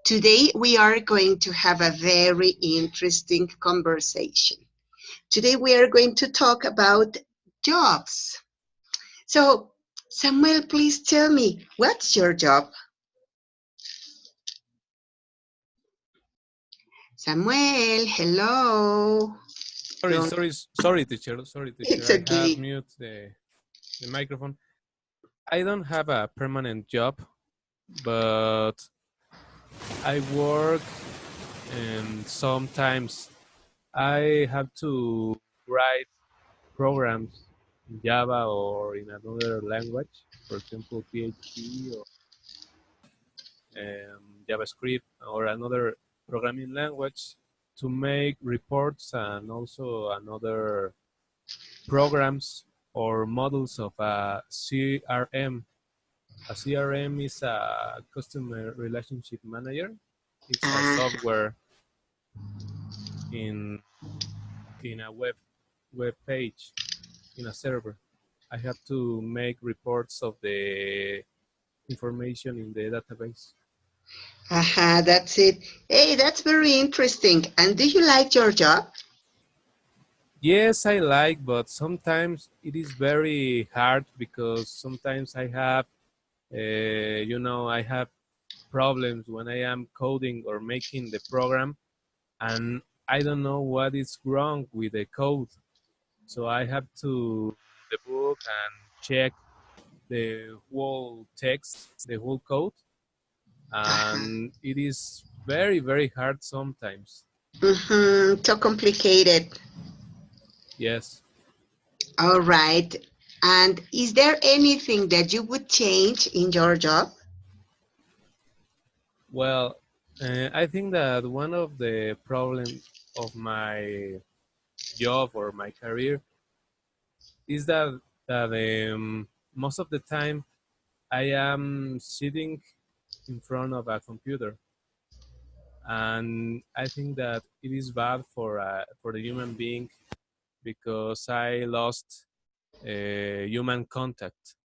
Today we are going to have a very interesting conversation. Today we are going to talk about jobs. So, Samuel, please tell me, what's your job? Samuel, hello. Don't. Sorry, teacher. Sorry, teacher. It's I have okay. mute the microphone. I don't have a permanent job, but I work, and sometimes I have to write programs in Java or in another language, for example, PHP or JavaScript or another programming language to make reports and also another programs or models of a CRM. A CRM is a customer relationship manager. It's a Ah, software in a web page in a server. I have to make reports of the information in the database. aha, that's it. Hey, that's very interesting. And do you like your job? Yes, I like, but sometimes it is very hard because sometimes I have, I have problems when I am coding or making the program, and I don't know what is wrong with the code. So I have to read the book and check the whole text, the whole code, Uh-huh. and it is very, very hard sometimes. Mm-hmm. So complicated. Yes. All right. And is there anything that you would change in your job? Well, I think that one of the problems of my job or my career is that most of the time I am sitting in front of a computer, and I think that it is bad for the human being because I lost human contact.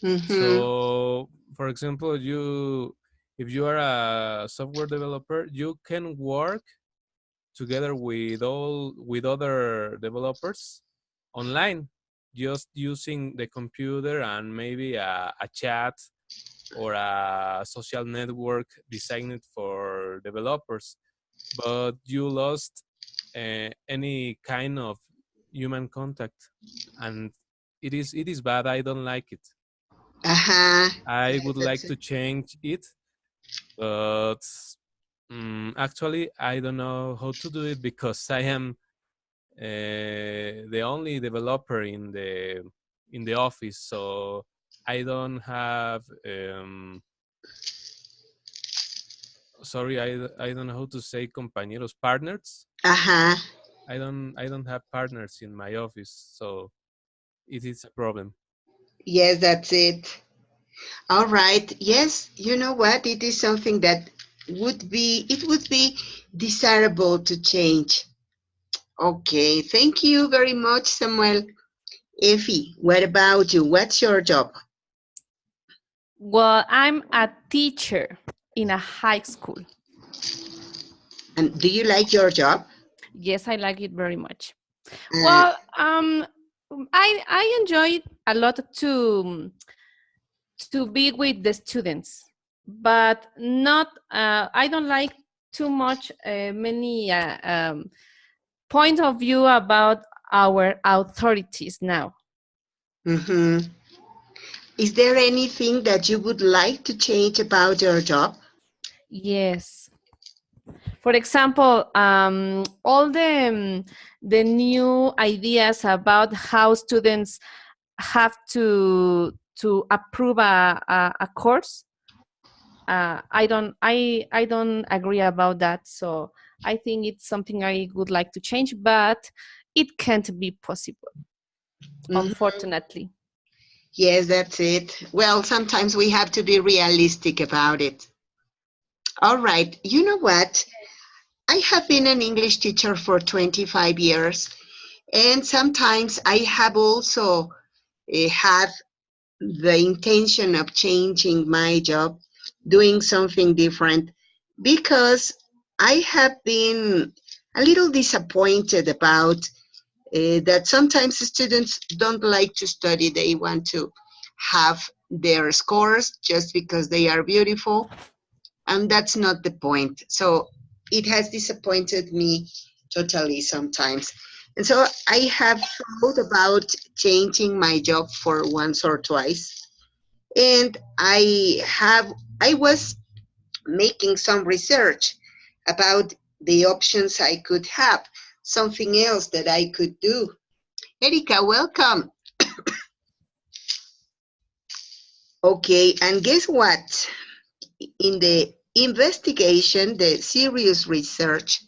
Mm-hmm. So, for example, if you are a software developer, you can work together with other developers online, just using the computer and maybe a chat or a social network designed for developers, but you lost any kind of human contact, and it is bad. I don't like it. Uh-huh. I Yes, would that's like it. to change it, but actually I don't know how to do it because I am the only developer in the office, so I don't have sorry, I don't know how to say compañeros, partners. Uh-huh. I don't have partners in my office, so it is a problem. Yes, that's it. All right. Yes, you know what? It is something that it would be desirable to change. Okay. Thank you very much, Samuel. Effie, what about you? What's your job? Well, I'm a teacher in a high school. And do you like your job? Yes, I like it very much. Uh, Well, I enjoy it a lot to be with the students, but not. I don't like too much many point of view about our authorities now. mhm. Is there anything that you would like to change about your job? Yes. For example, all the new ideas about how students have to approve a course. I don't agree about that. So I think it's something I would like to change, but it can't be possible, Mhm. unfortunately. Yes, that's it. Well, sometimes we have to be realistic about it. All right. You know what? I have been an English teacher for 25 years, and sometimes I have also had the intention of changing my job, doing something different. because I have been a little disappointed about that sometimes students don't like to study. They want to have their scores just because they are beautiful, and that's not the point. So it has disappointed me totally sometimes. And so I have thought about changing my job for once or twice. And I was making some research about the options I could have, something else that I could do. Erika, welcome. Okay, and guess what? In the investigation, the serious research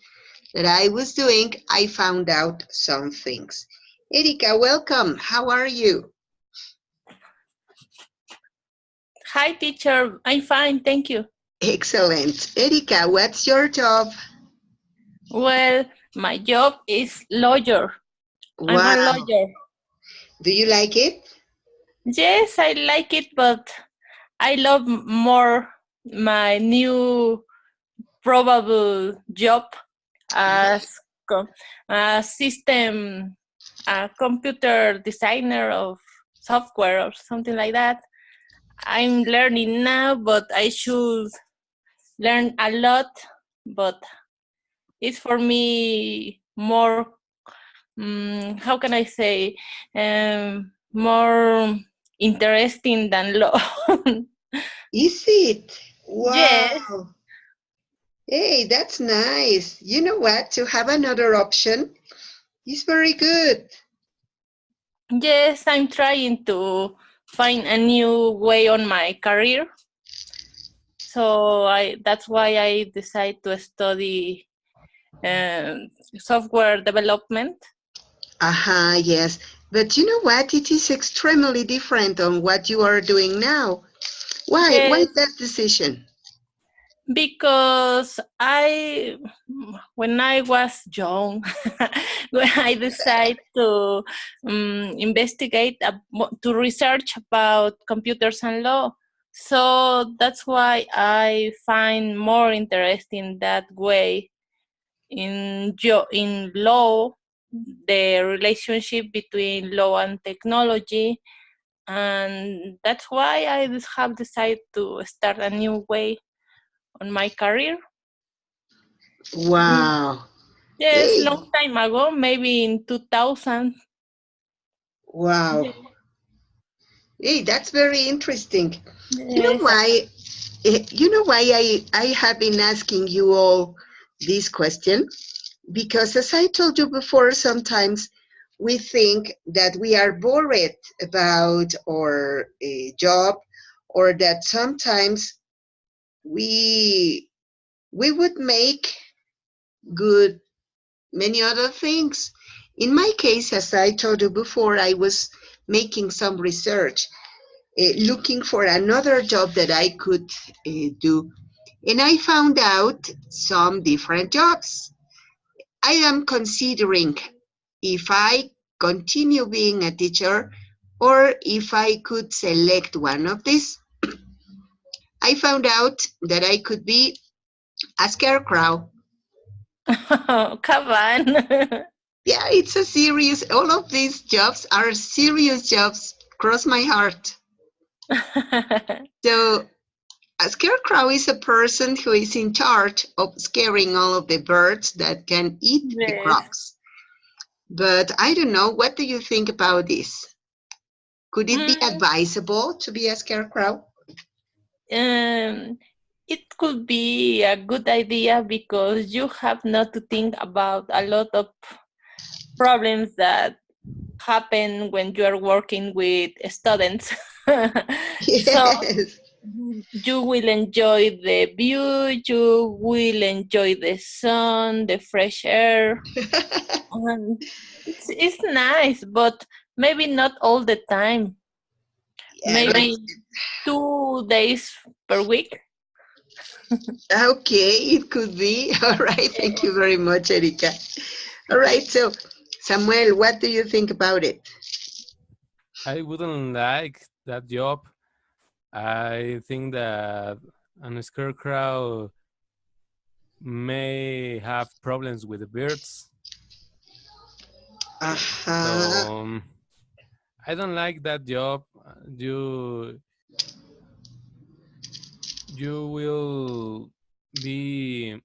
that I was doing, I found out some things. Erika, welcome. How are you? Hi, teacher. I'm fine, thank you. Excellent. Erika, what's your job? Well, my job is lawyer. I'm a Wow. lawyer. Do you like it? Yes, I like it, but I love more my new probable job as a system, a computer designer of software or something like that. I'm learning now, but I should learn a lot, but it's for me more, how can I say, more interesting than law. Is it? Yes, Wow. Hey, that's nice. You know what? To have another option is very good. yes, I'm trying to find a new way on my career. So that's why I decided to study software development. Yes. But you know what? It is extremely different on what you are doing now. Why? Why Yes, that decision? because when I was young, when I decided to investigate, to research about computers and law. So that's why I find more interesting that way in law, the relationship between law and technology, and that's why I have decided to start a new way on my career. Mm, Wow. yes, Hey, long time ago, maybe in 2000. wow. Hey, that's very interesting. You know Yes. why? You know why I have been asking you all this question? Because as I told you before, sometimes we think that we are bored about our job, or that sometimes we we would make good many other things. In my case, as I told you before, I was making some research, looking for another job that I could do. And I found out some different jobs. I am considering if I continue being a teacher or if I could select one of these. I found out that I could be a scarecrow. Come on. Yeah, it's a serious, all of these jobs are serious jobs. Cross my heart. So, a scarecrow is a person who is in charge of scaring all of the birds that can eat the Yes. crops. But I don't know. What do you think about this? Could it be Mm, advisable to be a scarecrow? um, it could be a good idea because you have not to think about a lot of problems that happen when you are working with students. So Yes. you will enjoy the view, you will enjoy the sun, the fresh air. And it's nice, but maybe not all the time. Yeah, but Maybe 2 days per week. okay, it could be. All right. Thank you very much, Erika. All right. So, Samuel, what do you think about it? I wouldn't like that job. I think that an scarecrow may have problems with the birds. Uh-huh. So I don't like that job. You will be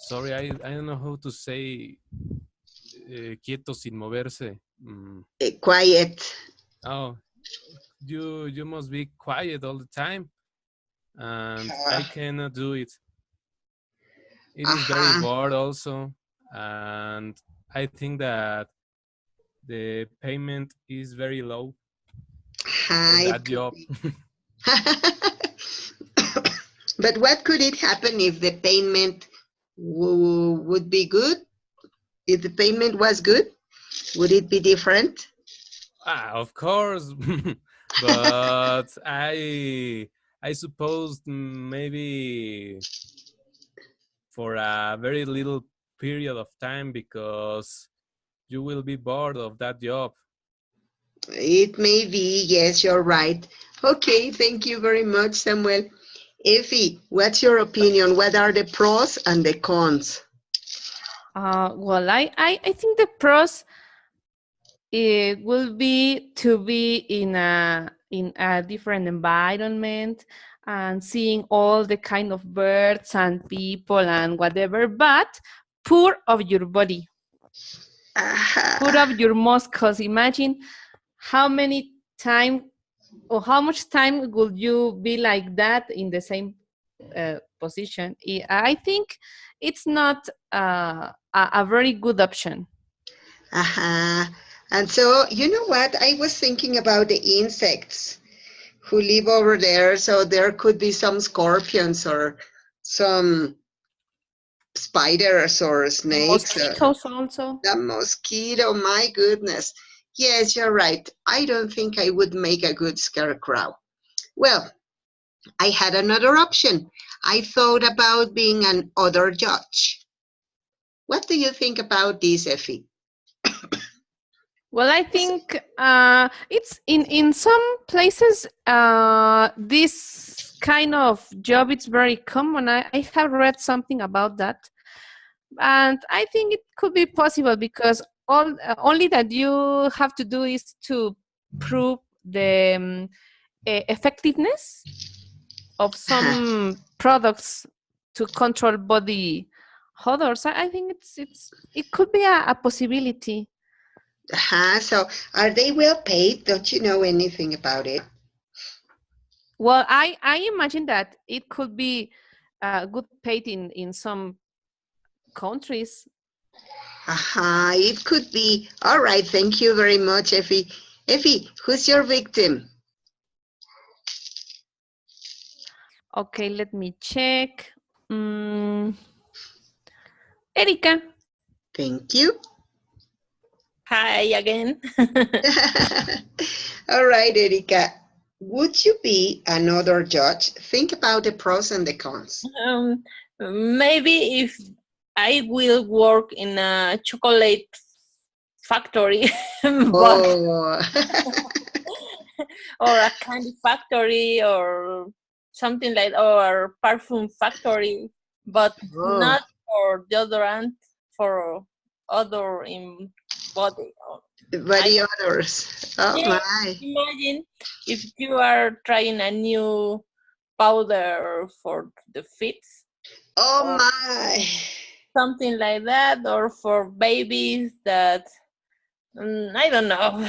sorry, I don't know how to say quieto sin moverse. Quiet. Oh, you must be quiet all the time, and I Uh, cannot do it. It is very uh-huh. bored also, and I think that the payment is very low for It that could job. be. But what could it happen if the payment would be good? If the payment was good, would it be different? Of course, but I suppose maybe for a very little period of time because you will be bored of that job. It may be, yes, you're right. Okay, thank you very much, Samuel. Effie, what's your opinion? What are the pros and the cons? Well, I think the pros it will be to be in a different environment and seeing all the kind of birds and people and whatever, but poor of your body, poor Ah, of your muscles. Imagine how many time or how much time would you be like that in the same position. I think it's not a very good option. uh-huh. And so, you know what? I was thinking about the insects who live over there. So there could be some scorpions or some spiders or snakes. Mosquitoes also. The mosquito, my goodness. Yes, you're right. I don't think I would make a good scarecrow. Well, I had another option. I thought about being an other judge. What do you think about this, Effie? Well, I think it's in some places this kind of job it's very common. I have read something about that, and I think it could be possible because all only that you have to do is to prove the effectiveness of some products to control body odors. I think it could be a possibility. So are they well paid? Don't you know anything about it? Well, I imagine that it could be good paid in some countries. It could be. All right, thank you very much, Effie. Effie, who's your victim? Okay, let me check. Mm, Erika. Thank you. Hi again. All right, Erika. Would you be another judge? Think about the pros and the cons. um, Maybe if I will work in a chocolate factory, but Oh, or a candy factory or something like or perfume factory, but oh, not for deodorant for other in body. but I the don't. others. Oh Yeah, my. imagine if you are trying a new powder for the feet Oh or my. something like that, or for babies that I don't know.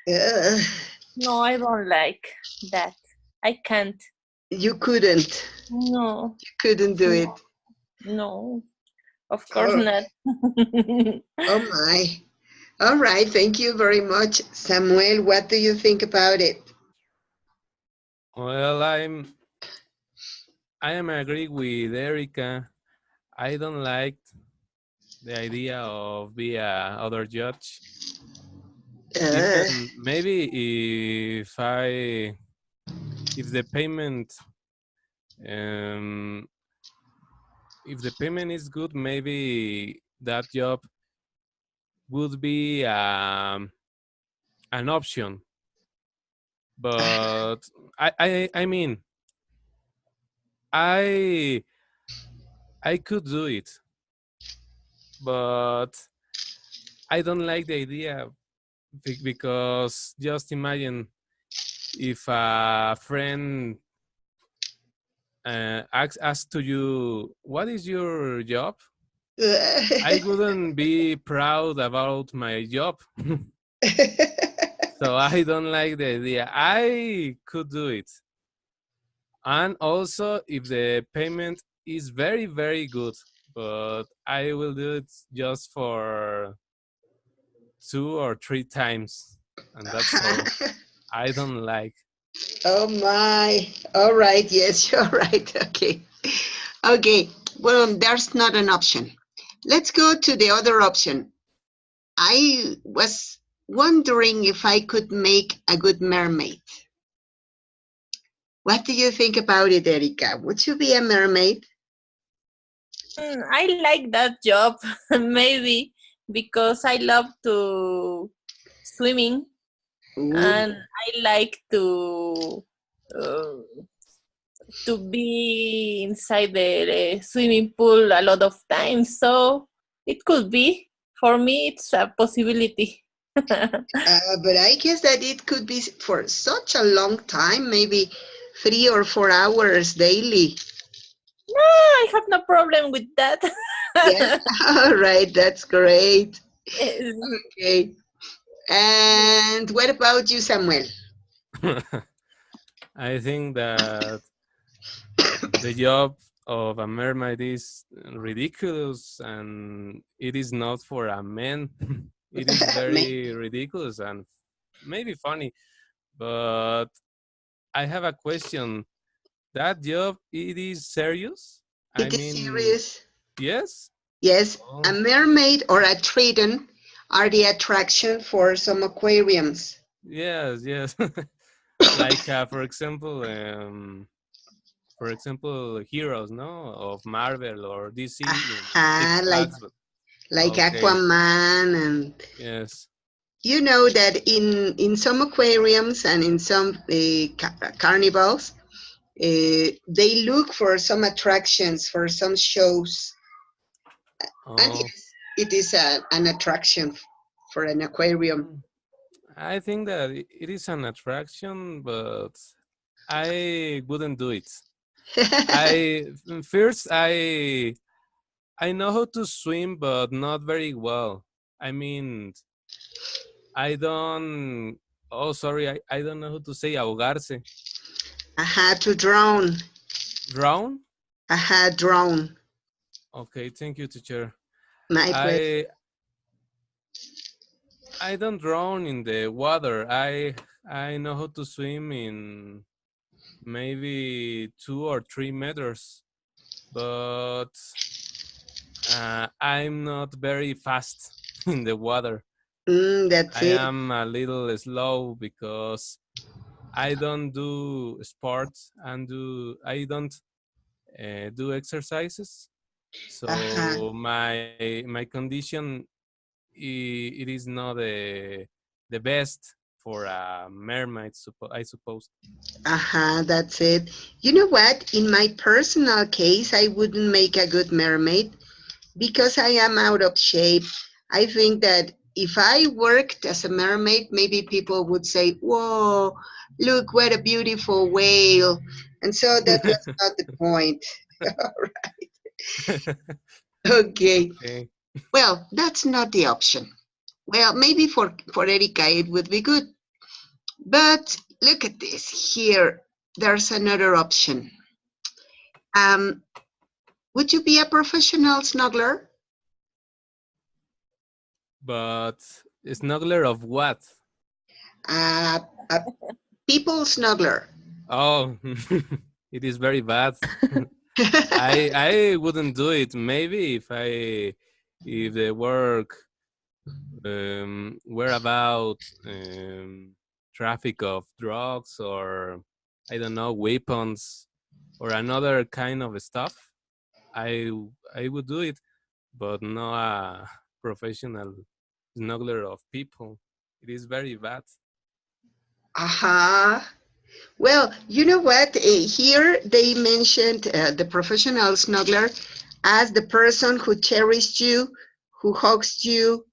Ugh. No, I don't like that. I can't. You couldn't. No, You couldn't do it. no, of course Oh, not. oh my. All right. Thank you very much. Samuel, what do you think about it? Well, I am agree with Erica. I don't like the idea of be a other judge. Uh, Even maybe if the payment um if the payment is good, maybe that job would be an option. But I mean I I could do it, but I don't like the idea because just imagine if a friend asks to you, "What is your job?" I wouldn't be proud about my job. So I don't like the idea. I could do it. And also if the payment is very, very good, but I will do it just for 2 or 3 times. And that's all. I don't like. Oh my. All right. Yes, you're right. Okay. Okay. Well, there's not an option. Let's go to the other option. I was wondering if I could make a good mermaid. What do you think about it, Erika? Would you be a mermaid? I like that job, maybe because I love to swimming Ooh. and I like uh, to be inside the swimming pool a lot of times. So it could be for me. It's a possibility. But I guess that it could be for such a long time, maybe 3 or 4 hours daily. I have no problem with that. Yeah. All right. That's great. Okay. And what about you, Samuel? I think that the job of a mermaid is ridiculous and it is not for a man. It is very ridiculous and maybe funny. But I have a question. That job, it is serious? I It is mean, serious. yes? Yes, a Oh, mermaid or a triton are the attraction for some aquariums. yes, yes. Like, for example, heroes, no? Of Marvel or DC in Six Aha, Flags. But like okay, Aquaman, and yes. you know that in some aquariums and in some carnivals, they look for some attractions for some shows, and Oh, it is an attraction for an aquarium. mm, I think that it is an attraction, but I wouldn't do it. First, I know how to swim, but not very well. I mean, I don't. Oh, sorry, I don't know how to say ahogarse. Aha, to drown. Drown? Aha, drown. Okay, thank you, teacher. My pleasure. I I don't drown in the water. I know how to swim in maybe 2 or 3 meters, but I'm not very fast in the water. That's I it. am a little slow because I don't do sports and I don't do exercises. Aha. So my condition it is not the best for a mermaid. I suppose. Aha, that's it. You know what? In my personal case, I wouldn't make a good mermaid because I am out of shape. I think that if I worked as a mermaid, maybe people would say, "Whoa, look what a beautiful whale." And so that was not the point. Okay. Okay. Well, that's not the option. Well, maybe for Erika it would be good. But look at this. Here, there's another option. Um, would you be a professional snuggler? But snuggler of what? Uh, a people snuggler. Oh, it is very bad. I wouldn't do it. Maybe if the work were about traffic of drugs or I don't know weapons or another kind of stuff, I I would do it, but not a professional smuggler of people. It is very bad. Aha. Well, you know what? Here they mentioned the professional snuggler. as the person who cherishes you, who hugs you,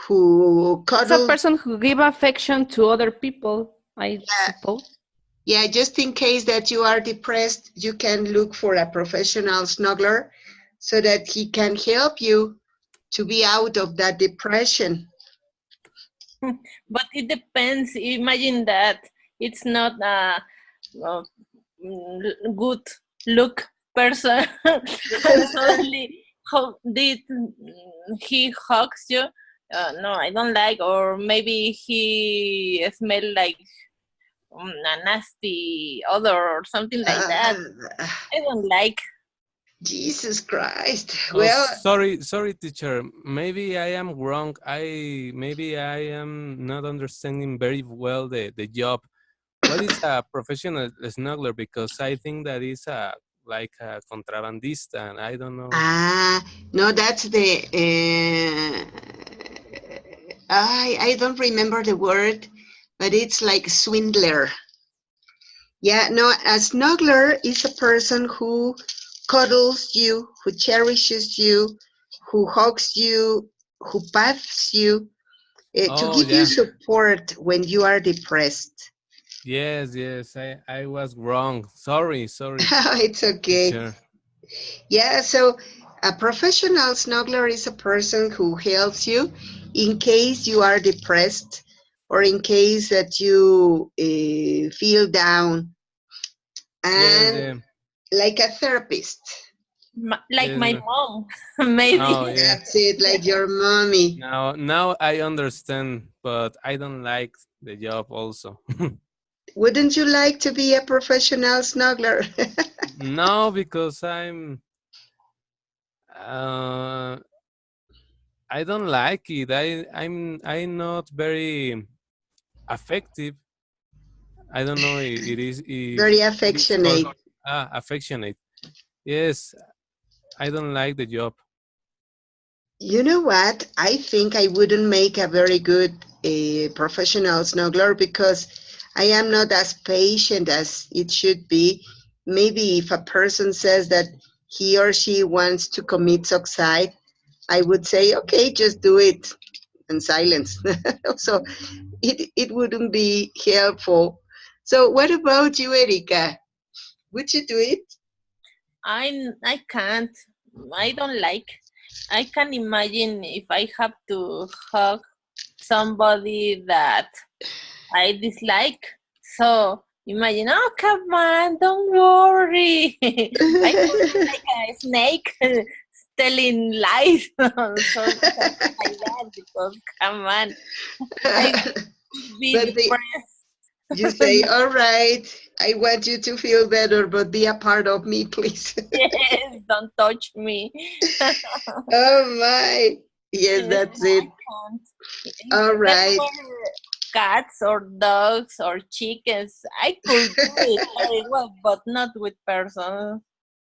who It's a cuddles. person who give affection to other people, I suppose. Yeah, just in case that you are depressed, you can look for a professional snuggler so that he can help you to be out of that depression. But it depends. Imagine that it's not a good look person. And suddenly did he hugs you? No, I don't like. Or maybe he smell like a nasty odor or something like that. Uh, I don't like. Jesus Christ. Oh, Well, sorry, teacher. Maybe I am wrong. Maybe I am not understanding very well the job. What is a professional smuggler? Because I think that is a like a contrabandista, and I don't know. no, that's the. I don't remember the word, but it's like swindler. Yeah, no, a snuggler is a person who cuddles you, who cherishes you, who hugs you, who pats you, to Oh give you yeah, support when you are depressed. yes. I was wrong. Sorry, It's okay. teacher. Yeah, so a professional snuggler is a person who helps you in case you are depressed or in case that you feel down, Yes, and yeah, like a therapist. Like yes. my No. mom, Oh maybe. yeah. That's it, like your mommy. Now I understand, but I don't like the job also. Wouldn't you like to be a professional snuggler? No, because uh I don't like it. I'm not very affective. I don't know it is if Very it is called affectionate. affectionate. Yes, I don't like the job. You know what? I think I wouldn't make a very good professional snuggler because I am not as patient as it should be. Maybe if a person says that he or she wants to commit suicide, I would say, okay, just do it in silence. So it wouldn't be helpful. So what about you, Erika? Would you do it? I can't. I don't like. I can imagine if I have to hug somebody that I dislike. So imagine, oh come on, don't worry. I could be like a snake telling lies or something like that because come on, I would be But you say, depressed. all right, I want you to feel better, but be a part of me, please. Yes, don't touch me. Oh my. Yes, Yes, that's it. I can't. If All there right. were cats or dogs or chickens, I could do it very well, but not with persons.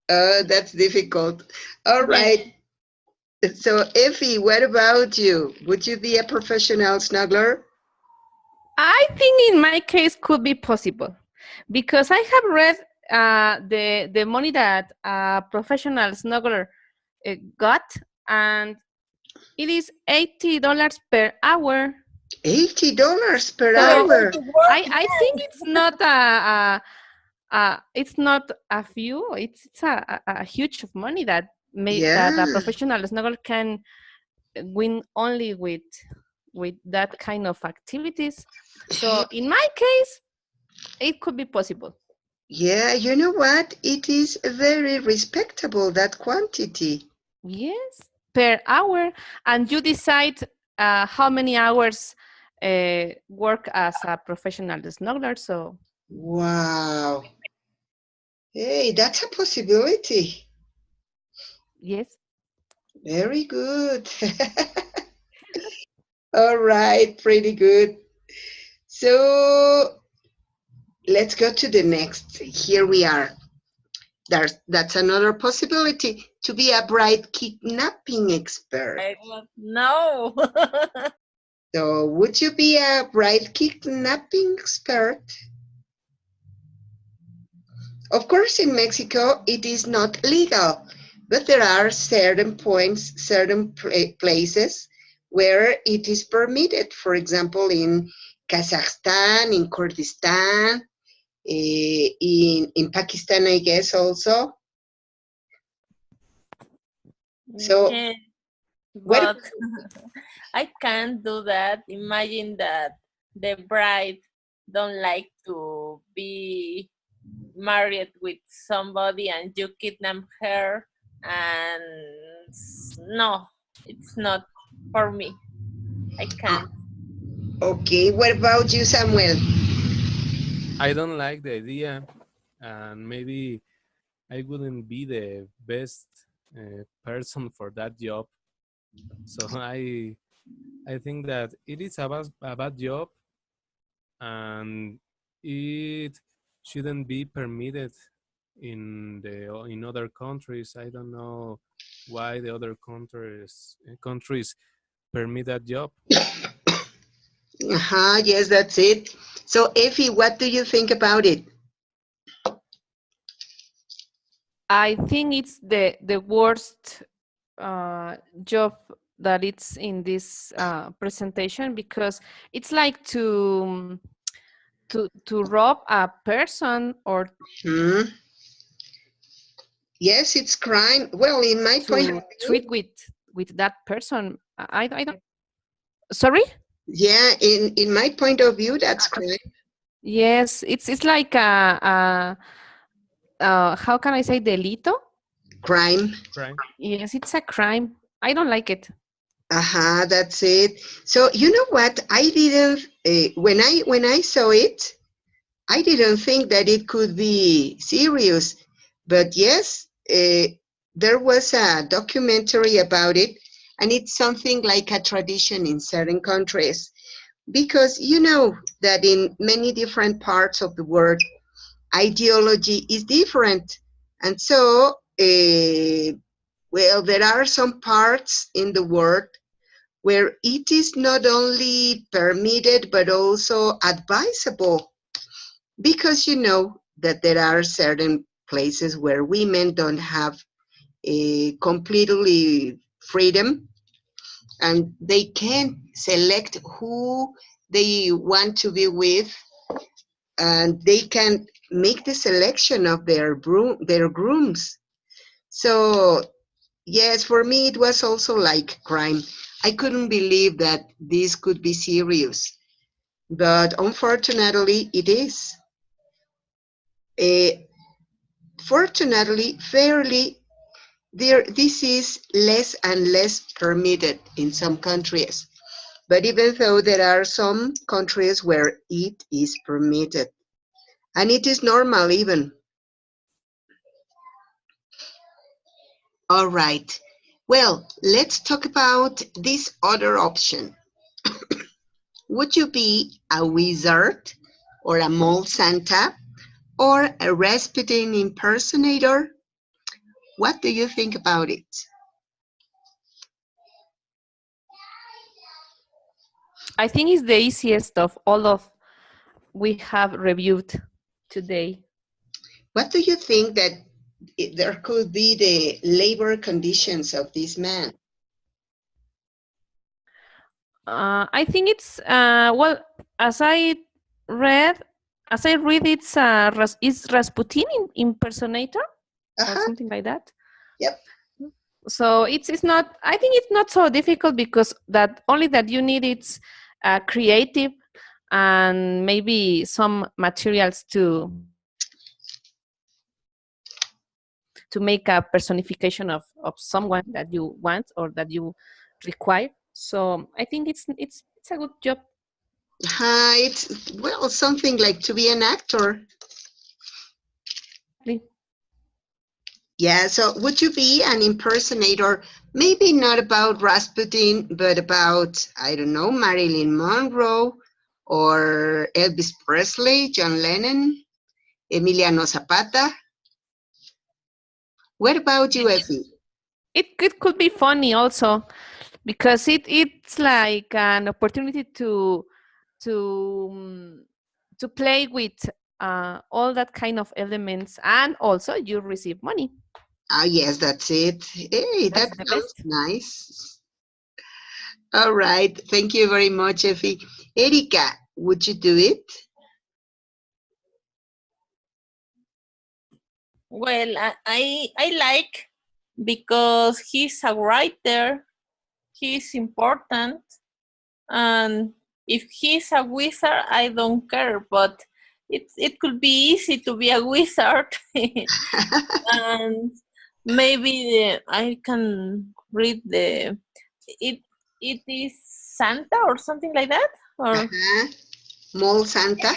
That's difficult. All Yes, right. So, Effie, what about you? Would you be a professional snuggler? I think in my case could be possible because I have read the money that a professional snuggler got, and it is $80 per hour. $80 per you are So going hour. to work I think then. it's not a few. It's a huge of money that that a Yeah. professional snuggler can win only with that kind of activities. So in my case, it could be possible. Yeah, you know what? It is very respectable, that quantity. Yes, per hour, and you decide how many hours work as a professional snuggler. So Wow. Hey, that's a possibility. yes, Very good. All right, pretty good. So let's go to the next. Here we are. That's another possibility to be a bride kidnapping expert. No. So, would you be a bride kidnapping expert? Of course, in Mexico, it is not legal, but there are certain points, certain places where it is permitted. For example, in Kazakhstan, in Kurdistan, in Pakistan, I guess also. So, Yes, what? but I can't do that. Imagine that the bride don't like to be married with somebody and you kidnap her, and no, it's not for me. I Uh, can't. okay, what about you, Samuel? I don't like the idea, and maybe I wouldn't be the best person for that job. So I think that it is a bad job, and it shouldn't be permitted in other countries. I don't know why the other countries permit that job. Yes, that's it. So, Effie, what do you think about it? I think it's the worst job that it's in this presentation, because it's like to rob a person, or Hmm? Yes, it's crime. Well, in my point of to view, treat with that person. I don't. Sorry. yeah, in my point of view, that's crime. Yes, it's like how can I say, delito? Crime. Right? Yes, it's a crime. I don't like it. That's it. So you know what? I didn't when I saw it, I didn't think that it could be serious. But yes, there was a documentary about it, and it's something like a tradition in certain countries. Because you know that in many different parts of the world, ideology is different. And so, well, there are some parts in the world where it is not only permitted but also advisable, because you know that there are certain places where women don't have a completely freedom, and they can select who they want to be with, and they can make the selection of their grooms. So yes, for me it was also like crime. I couldn't believe that this could be serious, but unfortunately it is. Uh, Fortunately, fairly, this is less and less permitted in some countries. But even though there are some countries where it is permitted, and it is normal even. All right. Well, let's talk about this other option. Would you be a wizard or a mole Santa or a Rasputin impersonator? What do you think about it? I think it's the easiest of all of we have reviewed today. What do you think that there could be the labor conditions of this man? I think it's well, as I read, it's is Rasputin impersonator or Uh-huh. something like that. Yep. So it's not. I think it's not so difficult, because that only that you need it's creative and maybe some materials to make a personification of someone that you want or that you require. So I think it's a good job. It's, well, something like to be an actor. Exactly. Yeah, so would you be an impersonator? Maybe not about Rasputin, but about, I don't know, Marilyn Monroe or Elvis Presley, John Lennon, Emiliano Zapata. What about you, Effie? It could be funny also, because it's like an opportunity to um, to play with all that kind of elements, and also you receive money. Ah, yes, that's it. Hey, That's that the sounds best. nice. All right. Thank you very much, Effie. Erika, would you do it? Well, I like because he's a writer. He's important, and if he's a wizard, I don't care. But it could be easy to be a wizard, and maybe I can read it. It is Santa or something like that, or Uh-huh. Mall Santa?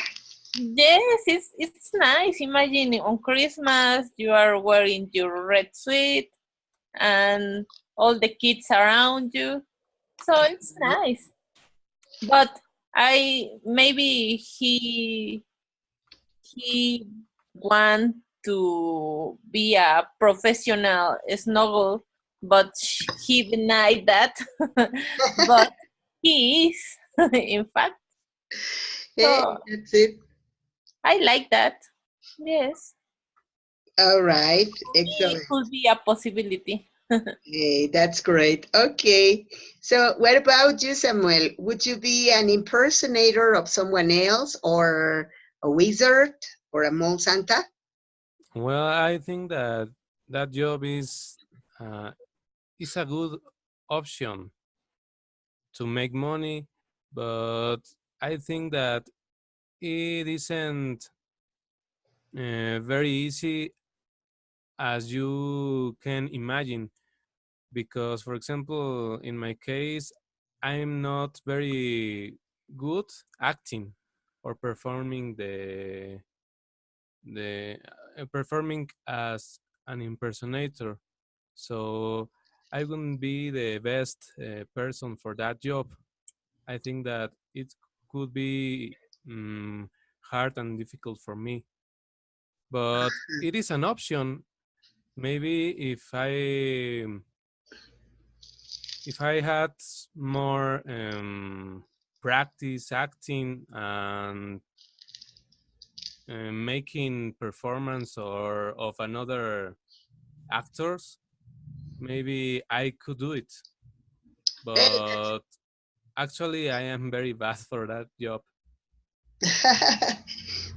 yes, it's nice. Imagine on Christmas you are wearing your red suit and all the kids around you. So it's nice. But I maybe he want to be a professional snuggle, but he denied that. But he is, in fact. Hey, So that's it. I like that. Yes. All right. For me, it Excellent. could be a possibility. Hey, that's great. Okay. So, what about you, Samuel? Would you be an impersonator of someone else or a wizard or a mall Santa? Well, I think that that job uh, is a good option to make money, but I think that it isn't very easy as you can imagine. Because, for example, in my case, I'm not very good acting or the performing as an impersonator. So I wouldn't be the best person for that job. I think that it could be hard and difficult for me, but it is an option. Maybe if I had more practice acting and making performance or of another actors, maybe I could do it. Hey, But actually, I am very bad for that job.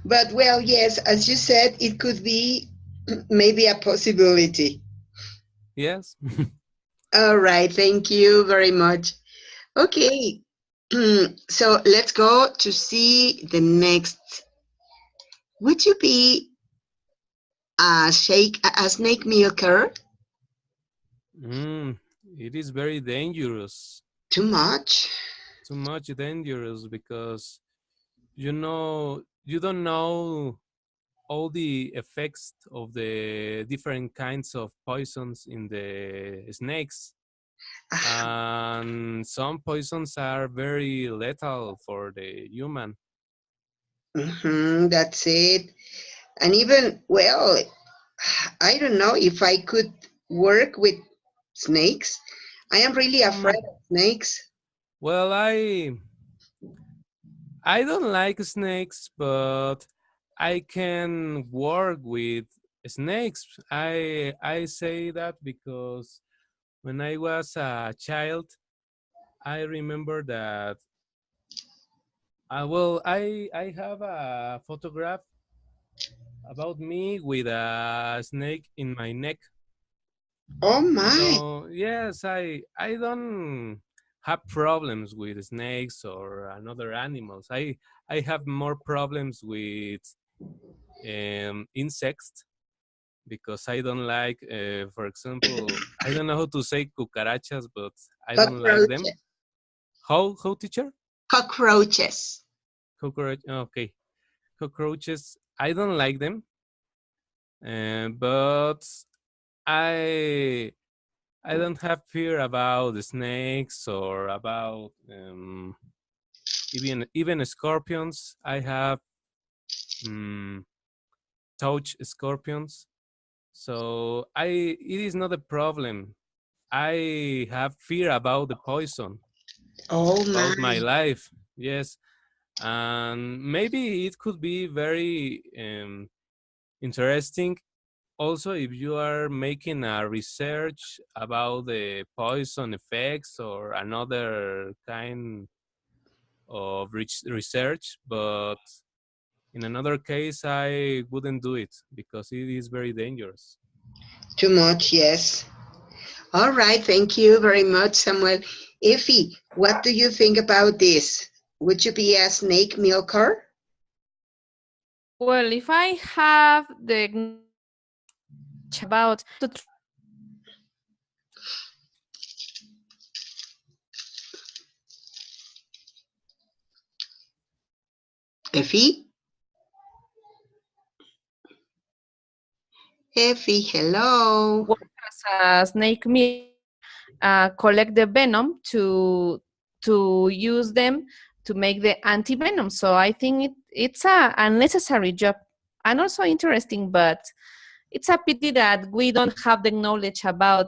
but well, yes, as you said, it could be maybe a possibility. Yes. All right, thank you very much. Okay, so let's go to see the next. Would you be a snake milker? mm, it is very dangerous. Too much? Too much dangerous because you don't know all the effects of the different kinds of poisons in the snakes. And some poisons are very lethal for the human. That's it. And even, well, I don't know if I could work with snakes. I am really afraid Mm, of snakes. well, I don't like snakes, but I can work with snakes. I say that because when I was a child, I remember that I have a photograph about me with a snake in my neck. Oh my. So yes, I don't have problems with snakes or another animals. I have more problems with insects because I don't like, for example, I don't know how to say cucarachas, but I don't like them. Cockroaches. How teacher? Cockroaches. Cockroach. Okay, cockroaches. I don't like them, but I I don't have fear about the snakes or about even scorpions. I have um, touch scorpions, so it is not a problem. I have fear about the poison, Oh about my my. life. Yes, and maybe it could be very interesting also, if you are making a research about the poison effects or another kind of research, but in another case, I wouldn't do it because it is very dangerous. Too much, yes. All right, thank you very much, Samuel. Effie, what do you think about this? Would you be a snake milker? Well, if I have the knowledge about Effie? Effie, hello. work as a snake meal, collect the venom to use them to make the anti-venom. So I think it's a unnecessary job and also interesting, but it's a pity that we don't have the knowledge about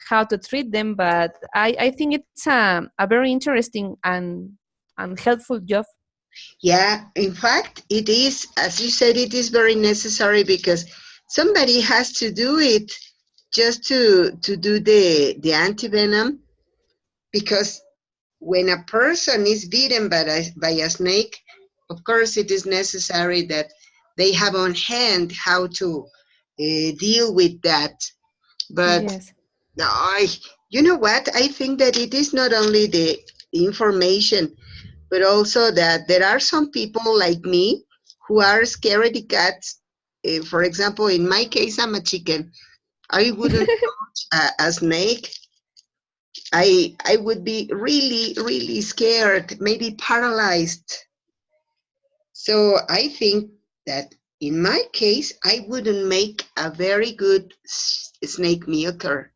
how to treat them. But I think it's a very interesting and helpful job. Yeah, in fact, it is, as you said, it is very necessary because somebody has to do it just to do the antivenom, because when a person is bitten by a snake, of course it is necessary that they have on hand how to deal with that. But Yes. I, you know what? I think that it is not only the information, but also that there are some people like me who are scaredy cats. For example, in my case, I'm a chicken. I wouldn't touch a snake. I would be really, really scared, maybe paralyzed. So I think that in my case, I wouldn't make a very good snake milker.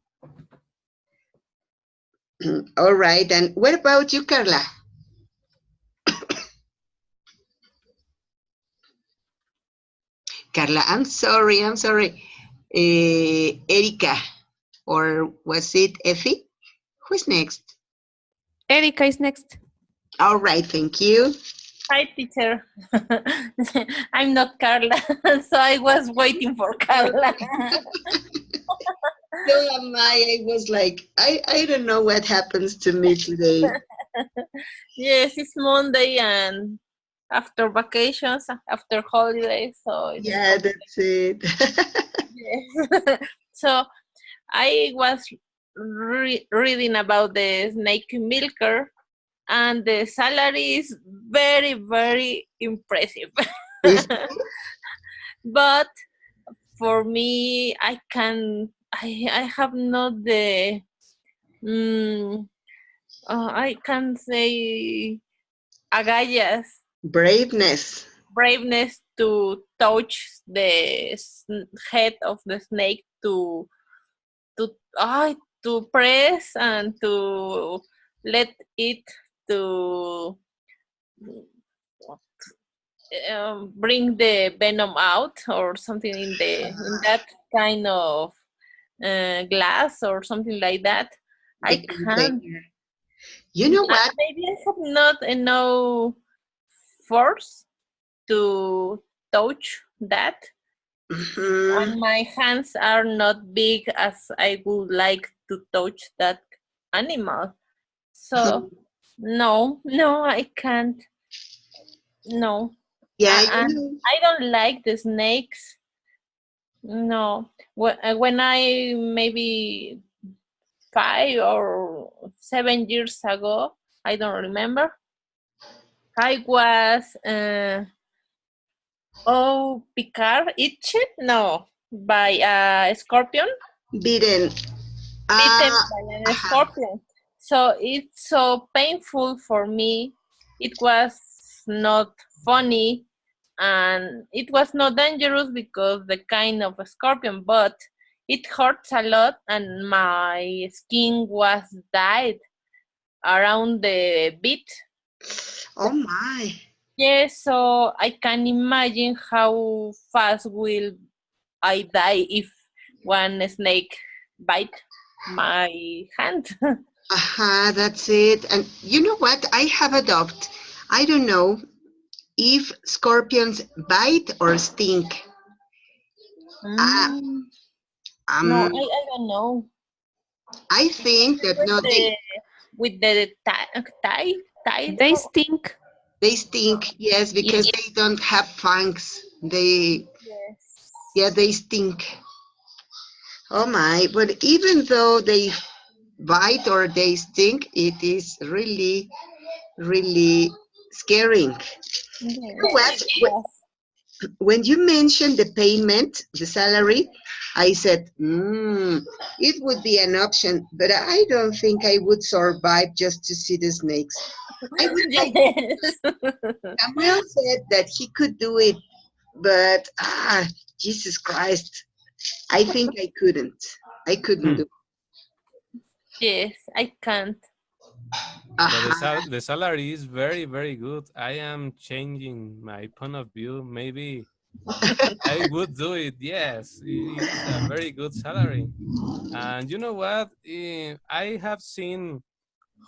All right, and what about you, Carla? Carla, I'm sorry. Erika, or was it Effie? Who's next? Erika is next. All right, thank you. Hi, teacher. I'm not Carla, so I was waiting for Carla. So am I. I was like, I don't know what happens to me today. Yes, it's Monday and after vacations, after holidays, so it's Yeah, that's it. yes. So I was reading about the snake milker, and the salary is very, very impressive. But for me, I have not the, mm, I can say, agallas, Braveness. braveness to touch the head of the snake to to press and to let it to bring the venom out or something in that kind of glass or something like that. The I can't. container. You know what? Maybe I have not enough force to touch that, Mhm. and my hands are not big as I would like to touch that animal. So no, I can't. No, Yeah, and I don't like the snakes. No, when I maybe 5 or 7 years ago, I don't remember. I was Picard itched? No, by a scorpion, bitten. bitten Uh, by a scorpion. So it's so painful for me. It was not funny, and it was not dangerous because the kind of a scorpion, but it hurts a lot, and my skin was dyed around the bit. oh my. Yes, so I can imagine how fast will I die if one snake bite my hand. That's it. And you know what? I have a doubt. I don't know if scorpions bite or sting. Ah, Mm. No, um, I don't know. I think that With no, the They title. stink. they stink. Yes, because Yes. they don't have fangs. They, Yes. yeah, they stink. Oh my! But even though they bite or they stink, it is really, really scaring. You know Yes. what? Yes. When you mentioned the payment, the salary, I said, it would be an option, but I don't think I would survive just to see the snakes. I would like, Yes. Samuel said that he could do it, but Jesus Christ, I think I couldn't. I couldn't Hmm. do it. Yes, I can't. But Aha. the salary is very, very good. I am changing my point of view. Maybe I would do it. Yes, it is a very good salary. And you know what? I have seen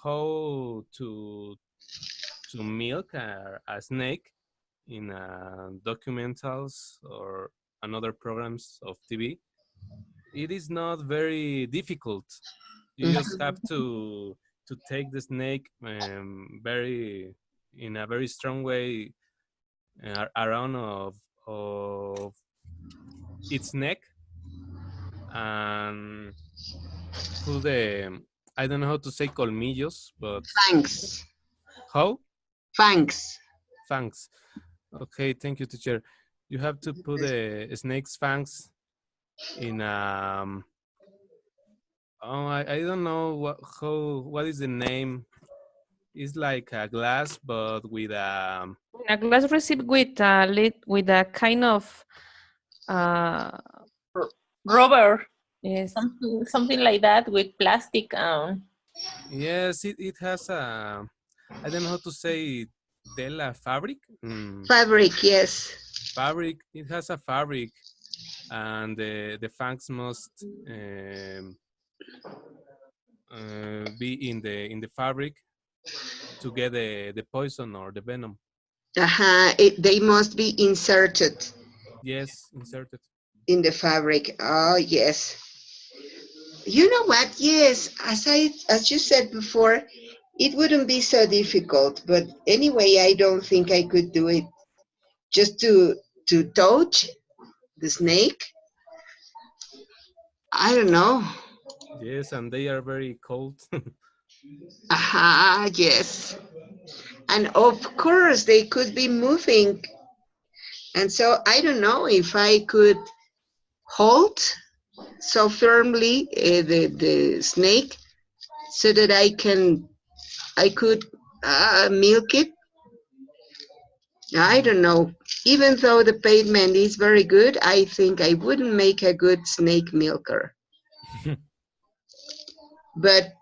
how to milk a snake in documentals or another programs of TV. It is not very difficult. You just Mhm. have to take the snake very in a very strong way around of its neck and put the I don't know how to say colmillos, but Thanks. how Thanks. fangs. Okay, thank you, teacher. You have to put the snake's fangs in oh I don't know what is the name. It's like a glass, but with A glass receipt with a lid with a kind of uh Rubber, yes. something like that with plastic. yes, it has a I don't know how to say tela fabric. Fabric, yes. Fabric. It has a fabric, and the fangs must be in the fabric to get the poison or the venom. They must be inserted Yes, inserted. in the fabric. Oh, yes. You know what? Yes, as you said before, it wouldn't be so difficult. But anyway, I don't think I could do it. Just to touch the snake. I don't know. Yes, and they are very cold. Yes. And of course, they could be moving. And so I don't know if I could hold so firmly the snake so that I could milk it. I don't know. Even though the pavement is very good, I think I wouldn't make a good snake milker. But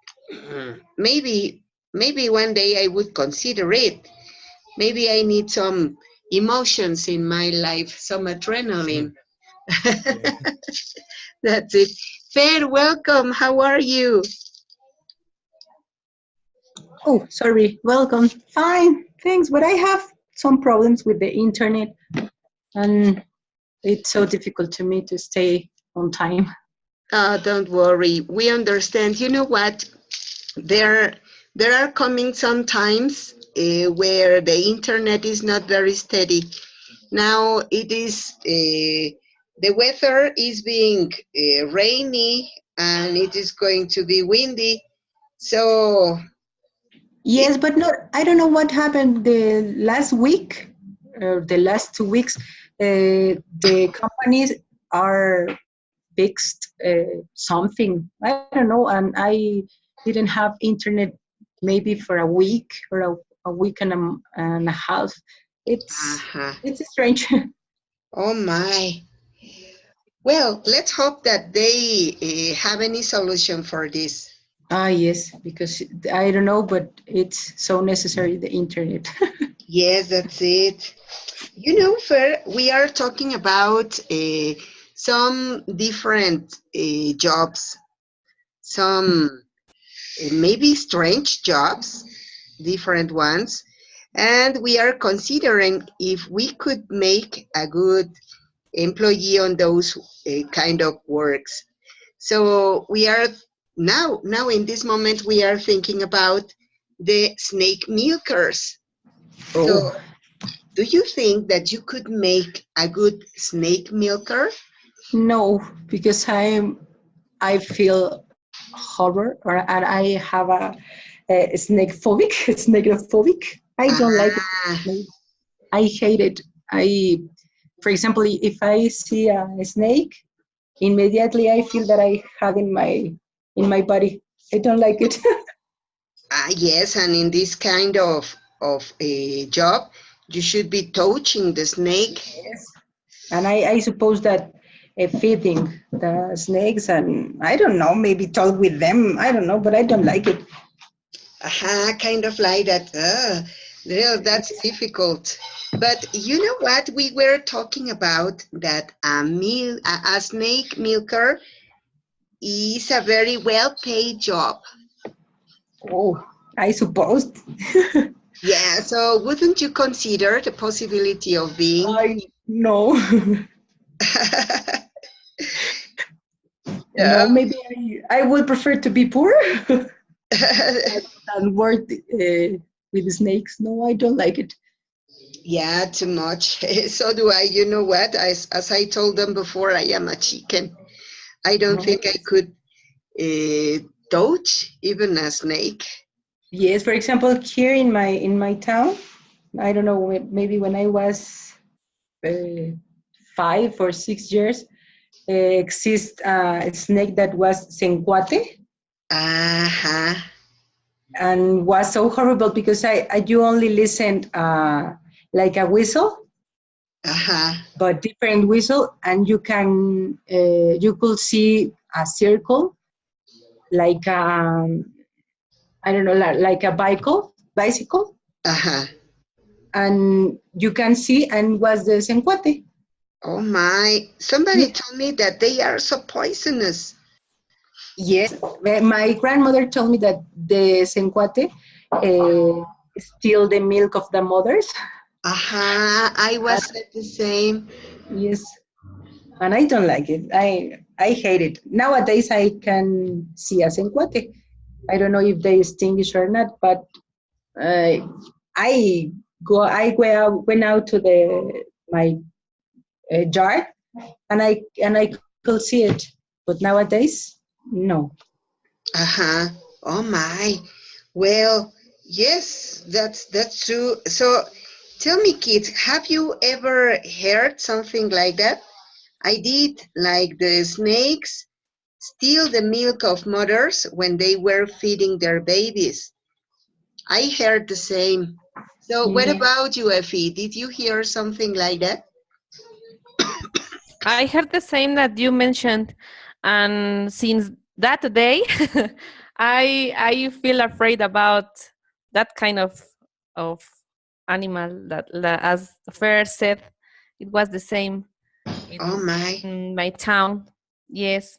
maybe one day I would consider it. Maybe I need some emotions in my life, some adrenaline. Yeah. That's it. Fair, welcome. How are you? Oh, sorry. Welcome. Fine, thanks. But I have some problems with the internet, and it's so difficult to me to stay on time. Don't worry. We understand. You know what? There, there are coming some times where the internet is not very steady. Now it is the weather is being rainy and it is going to be windy. So it, Yes, but not. I don't know what happened the last week or the last 2 weeks. The companies are fixed something. I don't know, and I didn't have internet maybe for a week or a week and a half. It's uh-huh. it's strange. Oh my. Well, let's hope that they have any solution for this. Yes, because I don't know, but it's so necessary, the internet. Yes, that's it. You know, Fer, we are talking about some different jobs, some maybe strange jobs, different ones, and we are considering if we could make a good employee on those kind of works. So we are now in this moment we are thinking about the snake milkers. So Oh, do you think that you could make a good snake milker? no, because I feel horror, and I have a snake phobic, snakophobic. I don't like Ah, snake. I hate it. I, for example, if I see a snake, immediately I feel that I have in my body. I don't like it. yes, and in this kind of a job, you should be touching the snake. Yes. And I suppose that feeding the snakes, and I don't know, maybe talk with them. I don't know, but I don't like it. Aha, kind of like that. Yeah, that's difficult. But you know what? We were talking about that a snake milker is a very well paid job. Oh, I suppose. Yeah, so wouldn't you consider the possibility of being? I no, Yeah. no. Maybe I would prefer to be poor than work with snakes. No, I don't like it. Yeah, too much. So do I. You know what? As I told them before, I am a chicken. I don't Oh, think I could touch even a snake. yes, for example, here in my town, I don't know, maybe when I was 5 or 6 years, exists a snake that was senguate, Uh-huh. and was so horrible because I you only listened like a whistle, Uh-huh. but different whistle, and you could see a circle like I don't know, like a bicycle, Uh-huh. and you can see and was the senguate. Oh my. Somebody Yes, told me that they are so poisonous. yes. My grandmother told me that the senguate steal the milk of the mothers. Uh-huh. I And was said the same. yes, and I don't like it. I hate it. Nowadays I can see a senguate. I don't know if they extinguish or not, but uh, I went out to the my yard, and I could see it. But nowadays, no. Uh-huh. Oh my. Well, yes, that's true. So tell me, kids, have you ever heard something like that? I did, like the snakes steal the milk of mothers when they were feeding their babies. I heard the same. So what Yeah. about you, Effie? Did you hear something like that? I heard the same that you mentioned, and since that day, I feel afraid about that kind of animal. As Fer said, it was the same Oh my. in my town. Yes,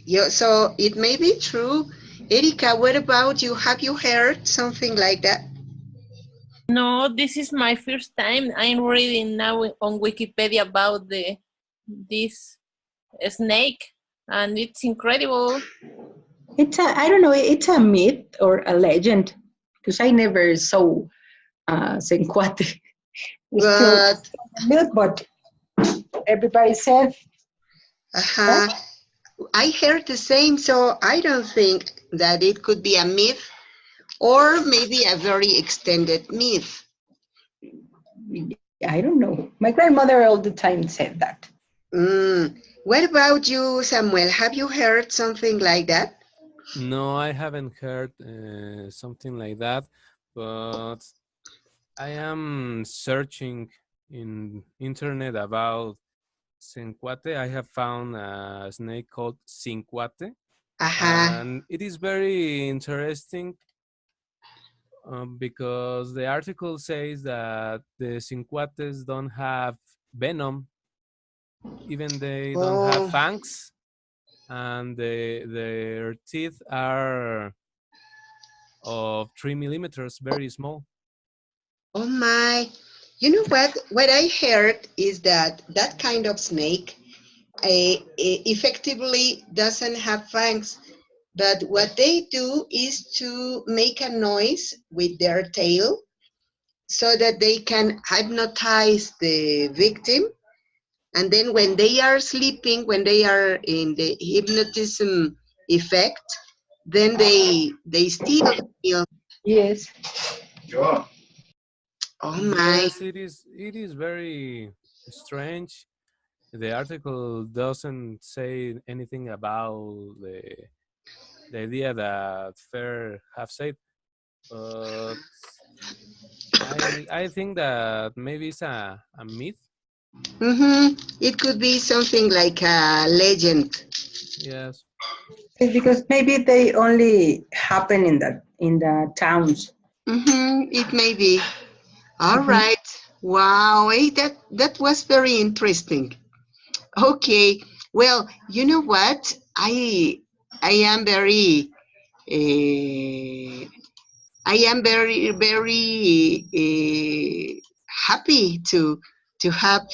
Yeah, so it may be true. Erika, what about you? Have you heard something like that? No, this is my first time. I'm reading now on Wikipedia about the this snake, and it's incredible. It's a, I don't know, it's a myth or a legend because I never saw senquate still But milk, but everybody said that. uh, I heard the same, so I don't think that it could be a myth or maybe a very extended myth. I don't know. My grandmother all the time said that. What about you, Samuel? Have you heard something like that? No, I haven't heard something like that, but I am searching in internet about Senquate. I have found a snake called Cinquate, Aha. and it is very interesting because the article says that the Cinquates don't have venom, even they don't have Oh, fangs, and their teeth are of 3 millimeters, very small. oh my. You know what? What I heard is that that kind of snake effectively doesn't have fangs, but what they do is to make a noise with their tail so that they can hypnotize the victim. And then when they are sleeping, when they are in the hypnotism effect, then they steal the meal. Yes. Oh my. Yes, it is. It is very strange. The article doesn't say anything about the idea that Fair have said, but I think that maybe it's a myth. It could be something like a legend. Yes. It's because maybe they only happen in the towns. It may be. All Mhm. right. Wow. That was very interesting. Okay. Well, you know what? I am very uh, I am very happy to have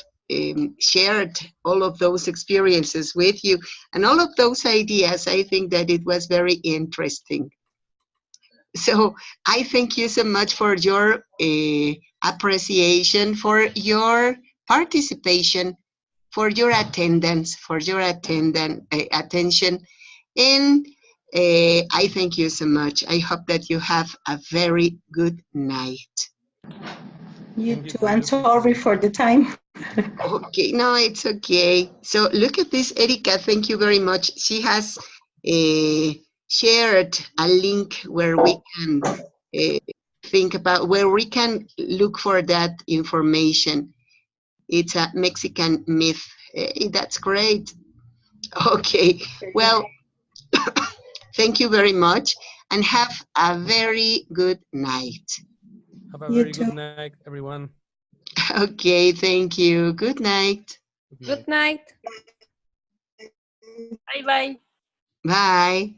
shared all of those experiences with you and all of those ideas. I think that it was very interesting. So I thank you so much for your appreciation, for your participation, for your attendance, for your attention, and I thank you so much. I hope that you have a very good night. You Thank you too. to I'm you, sorry Christina. for the time. Okay, no, it's okay. So look at this, Erika. Thank you very much. She has shared a link where we can uh, think about where we can look for that information. It's a Mexican myth. That's great. Okay, well, thank you very much and have a very good night. Have a You very too. good night, everyone. Okay, thank you. Good night. Good night. Good night. Bye bye. Bye.